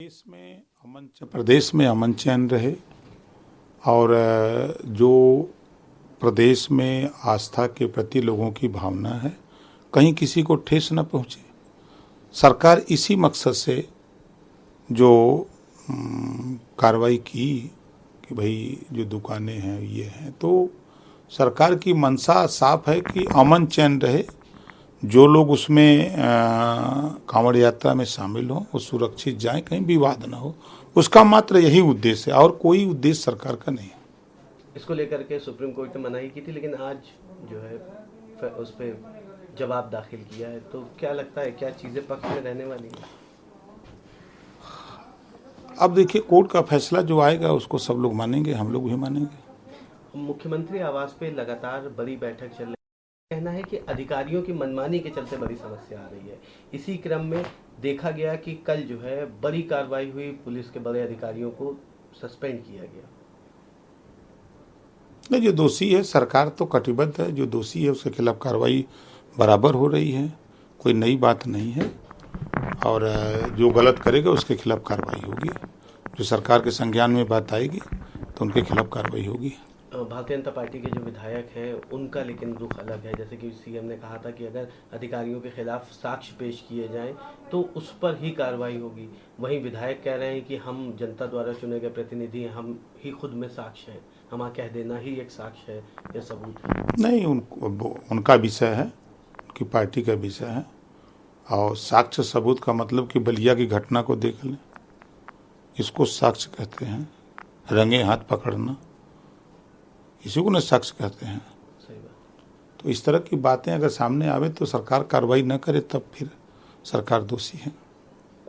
प्रदेश में अमन चैन रहे और जो प्रदेश में आस्था के प्रति लोगों की भावना है कहीं किसी को ठेस न पहुंचे। सरकार इसी मकसद से जो कार्रवाई की कि भाई जो दुकानें हैं ये हैं, तो सरकार की मंशा साफ है कि अमन चैन रहे, जो लोग उसमें कांवड़ यात्रा में शामिल हों वो सुरक्षित जाएं, कहीं विवाद ना हो। उसका मात्र यही उद्देश्य है और कोई उद्देश्य सरकार का नहीं है। इसको लेकर के सुप्रीम कोर्ट ने मनाही की थी, लेकिन आज जो है उस पर जवाब दाखिल किया है, तो क्या लगता है क्या चीजें पक्ष में रहने वाली हैं? अब देखिए, कोर्ट का फैसला जो आएगा उसको सब लोग मानेंगे, हम लोग भी मानेंगे। मुख्यमंत्री आवास पे लगातार बड़ी बैठक चल रही है, कहना है कि अधिकारियों की मनमानी के चलते बड़ी समस्या आ रही है। इसी क्रम में देखा गया कि कल जो है बड़ी कार्रवाई हुई, पुलिस के बड़े अधिकारियों को सस्पेंड किया गया। नहीं, जो दोषी है सरकार तो कटिबद्ध है, जो दोषी है उसके खिलाफ कार्रवाई बराबर हो रही है, कोई नई बात नहीं है। और जो गलत करेगा उसके खिलाफ कार्रवाई होगी, जो सरकार के संज्ञान में बात आएगी तो उनके खिलाफ कार्रवाई होगी। भारतीय जनता पार्टी के जो विधायक हैं उनका लेकिन रुख अलग है, जैसे कि सीएम ने कहा था कि अगर अधिकारियों के खिलाफ साक्ष्य पेश किए जाएं तो उस पर ही कार्रवाई होगी। वहीं विधायक कह रहे हैं कि हम जनता द्वारा चुने गए प्रतिनिधि हैं, हम ही खुद में साक्ष्य हैं, हमारा कह देना ही एक साक्ष्य है या सबूत है। नहीं, उनका विषय है, उनकी पार्टी का विषय है। और साक्ष्य सबूत का मतलब कि बलिया की घटना को देख लें, इसको साक्ष्य कहते हैं। रंगे हाथ पकड़ना, इसी को न साक्ष्य कहते हैं। सही बात। तो इस तरह की बातें अगर सामने आवे तो सरकार कार्रवाई न करे तब फिर सरकार दोषी है।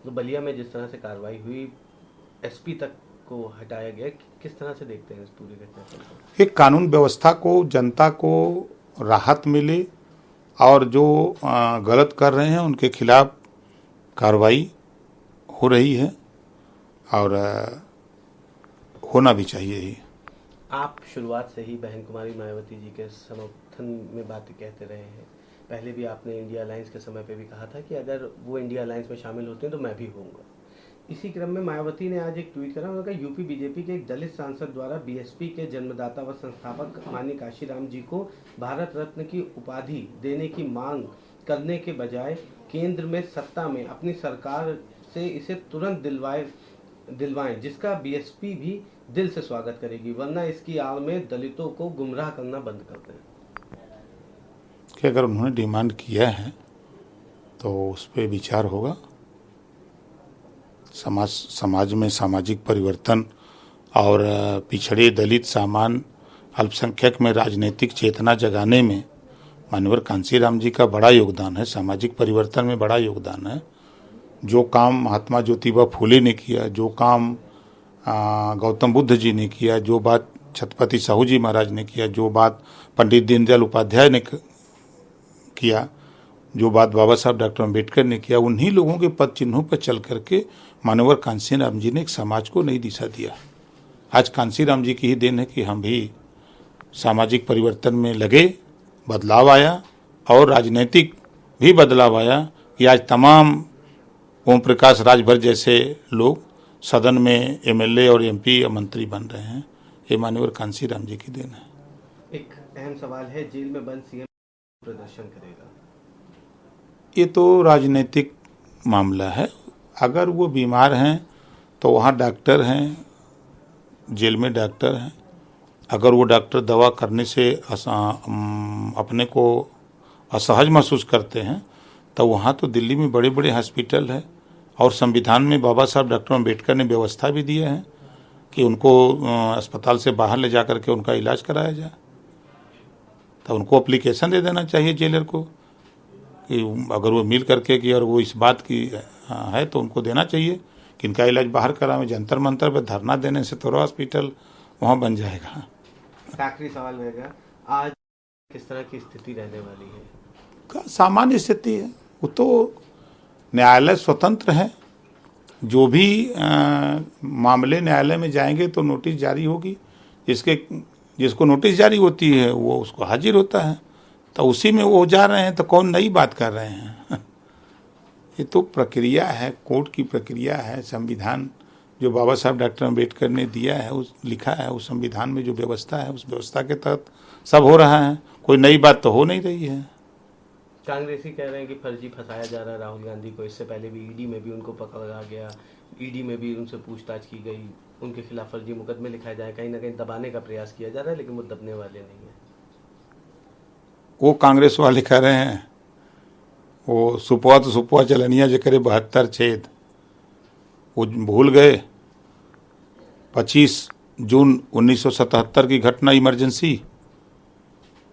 तो बलिया में जिस तरह से कार्रवाई हुई, एसपी तक को हटाया गया, किस तरह से देखते हैं इस पूरी घटना को? एक कानून व्यवस्था को, जनता को राहत मिले और जो गलत कर रहे हैं उनके खिलाफ कार्रवाई हो रही है और होना भी चाहिए ही। आप शुरुआत से ही बहन कुमारी मायावती जी के समर्थन में बातें कहते रहे हैं। पहले भी आपने इंडिया अलायंस के समय पे भी कहा था कि अगर वो इंडिया अलायंस में शामिल होते हैं तो मैं भी होऊंगा। इसी क्रम में मायावती ने आज एक ट्वीट करा, उन्होंने कहा यूपी बीजेपी के एक दलित सांसद द्वारा बीएसपी के जन्मदाता व संस्थापक माननीय काशीराम जी को भारत रत्न की उपाधि देने की मांग करने के बजाय केंद्र में सत्ता में अपनी सरकार से इसे तुरंत दिलवाएं, जिसका बीएसपी भी दिल से स्वागत करेगी, वरना इसकी आड़ में दलितों को गुमराह करना बंद कर दें। कि अगर उन्होंने डिमांड किया है तो उस पर विचार होगा। समाज में सामाजिक परिवर्तन और पिछड़े, दलित, सामान्य, अल्पसंख्यक में राजनीतिक चेतना जगाने में माननीय कांशीराम जी का बड़ा योगदान है, सामाजिक परिवर्तन में बड़ा योगदान है। जो काम महात्मा ज्योतिबा फूले ने किया, जो काम गौतम बुद्ध जी ने किया, जो बात छत्रपति साहू जी महाराज ने किया, जो बात पंडित दीनदयाल उपाध्याय ने किया, जो बात बाबा साहब डॉक्टर अम्बेडकर ने किया, उन्हीं लोगों के पद चिन्हों पर चल करके माननीय कांशीराम जी ने एक समाज को नई दिशा दिया। आज कांशीराम जी की ही देन है कि हम भी सामाजिक परिवर्तन में लगे, बदलाव आया और राजनीतिक भी बदलाव आया कि आज तमाम ओम प्रकाश राजभर जैसे लोग सदन में एमएलए और एमपी या मंत्री बन रहे हैं। ये माननीय कांशीराम जी की देन है। एक अहम सवाल है, जेल में बंद सीएम प्रदर्शन करेगा? ये तो राजनीतिक मामला है। अगर वो बीमार हैं तो वहाँ डॉक्टर हैं, जेल में डॉक्टर हैं। अगर वो डॉक्टर दवा करने से अपने को असहज महसूस करते हैं तो वहाँ तो दिल्ली में बड़े बड़े हॉस्पिटल है और संविधान में बाबा साहब डॉक्टर अम्बेडकर ने व्यवस्था भी दिया है कि उनको अस्पताल से बाहर ले जा करके उनका इलाज कराया जाए। तो उनको एप्लीकेशन दे देना चाहिए जेलर को कि अगर वो मिल करके कि और वो इस बात की है तो उनको देना चाहिए कि इनका इलाज बाहर करावे। जंतर मंतर पर धरना देने से थोड़ा हॉस्पिटल वहाँ बन जाएगा। आखिरी सवाल रहेगा, आज किस तरह की स्थिति रहने वाली है? सामान्य स्थिति है। वो तो न्यायालय स्वतंत्र है, जो भी मामले न्यायालय में जाएंगे तो नोटिस जारी होगी, जिसको नोटिस जारी होती है वो उसको हाजिर होता है, तो उसी में वो जा रहे हैं। तो कौन नई बात कर रहे हैं? ये तो प्रक्रिया है, कोर्ट की प्रक्रिया है। संविधान जो बाबा साहब डॉक्टर अम्बेडकर ने दिया है, उस लिखा है, उस संविधान में जो व्यवस्था है उस व्यवस्था के तहत सब हो रहा है। कोई नई बात तो हो नहीं रही है। कांग्रेसी कह रहे हैं कि फर्जी फंसाया जा रहा है राहुल गांधी को। इससे पहले भी ईडी में भी उनको पकड़ा गया, ईडी में भी उनसे पूछताछ की गई, उनके खिलाफ फर्जी मुकदमे लिखाए जाए, कहीं ना कहीं दबाने का प्रयास किया जा रहा है, लेकिन वो दबने वाले नहीं है। वो कांग्रेस वाले कह रहे हैं वो सुपवा तो सुपवा चलनिया जे करे 72 छेद, वो भूल गए 25 जून 1977 की घटना, इमरजेंसी,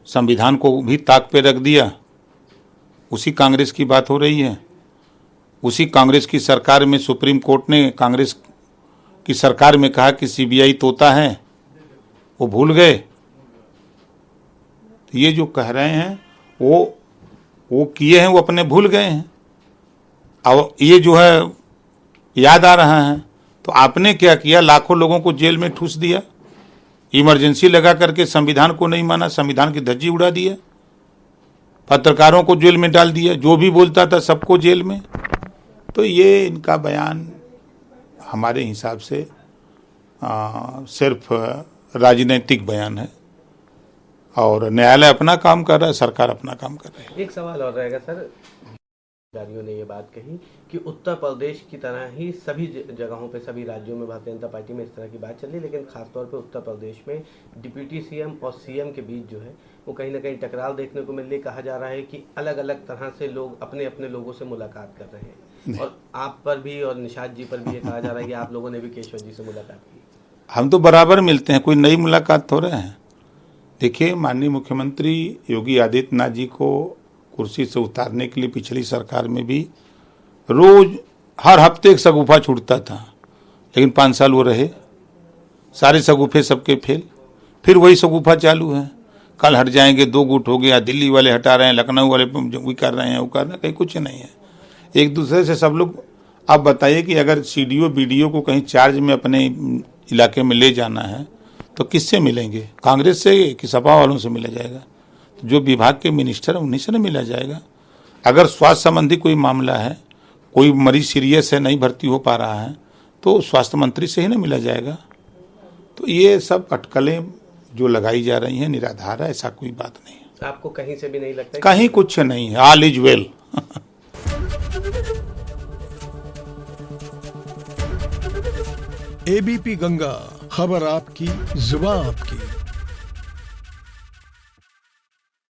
संविधान को भी ताक पे रख दिया। उसी कांग्रेस की बात हो रही है। उसी कांग्रेस की सरकार में सुप्रीम कोर्ट ने कांग्रेस की सरकार में कहा कि सीबीआई तोता है, वो भूल गए। तो ये जो कह रहे हैं वो किए हैं, वो अपने भूल गए हैं। अब ये जो है याद आ रहा है। तो आपने क्या किया? लाखों लोगों को जेल में ठूस दिया, इमरजेंसी लगा करके संविधान को नहीं माना, संविधान की धज्जी उड़ा दिया, पत्रकारों को जेल में डाल दिया, जो भी बोलता था सबको जेल में। तो ये इनका बयान हमारे हिसाब से सिर्फ राजनीतिक बयान है और न्यायालय अपना काम कर रहा है, सरकार अपना काम कर रही है। एक सवाल और रहेगा सर, अधिकारियों ने ये बात कही कि उत्तर प्रदेश की तरह ही सभी जगहों पे, सभी राज्यों में भारतीय जनता पार्टी में इस तरह की बात चल रही है, लेकिन खासतौर पे उत्तर प्रदेश में डिप्टी सीएम और सीएम के बीच जो है वो कहीं ना कहीं टकराव देखने को मिल रही है। कहा जा रहा है कि अलग अलग तरह से लोग अपने अपने लोगों से मुलाकात कर रहे हैं, और आप पर भी और निषाद जी पर भी ये कहा जा रहा है कि आप लोगों ने भी केशव जी से मुलाकात की। हम तो बराबर मिलते हैं, कोई नई मुलाकात थोड़े हैं। देखिए, माननीय मुख्यमंत्री योगी आदित्यनाथ जी को कुर्सी से उतारने के लिए पिछली सरकार में भी रोज हर हफ्ते एक शगुफा छूटता था, लेकिन 5 साल वो रहे, सारे शगुफे सबके फेल। फिर वही शगुफा चालू है, कल हट जाएंगे, 2 गुट हो गया, दिल्ली वाले हटा रहे हैं, लखनऊ वाले वो कर रहे हैं, वो कर रहे हैं, कहीं कुछ नहीं है। एक दूसरे से सब लोग। आप बताइए कि अगर सीडीओ बीडीओ को कहीं चार्ज में अपने इलाके में ले जाना है तो किससे मिलेंगे? कांग्रेस से कि सपा वालों से मिला जाएगा? जो विभाग के मिनिस्टर हैं उन्हीं से ना मिला जाएगा। अगर स्वास्थ्य संबंधी कोई मामला है, कोई मरीज सीरियस है, नहीं भर्ती हो पा रहा है, तो स्वास्थ्य मंत्री से ही ना मिला जाएगा। तो ये सब अटकलें जो लगाई जा रही हैं निराधार है, ऐसा कोई बात नहीं है। आपको कहीं से भी नहीं लगता? कहीं कुछ नहीं है, all is well. ABP Ganga, खबर आपकी, जुबान आपकी।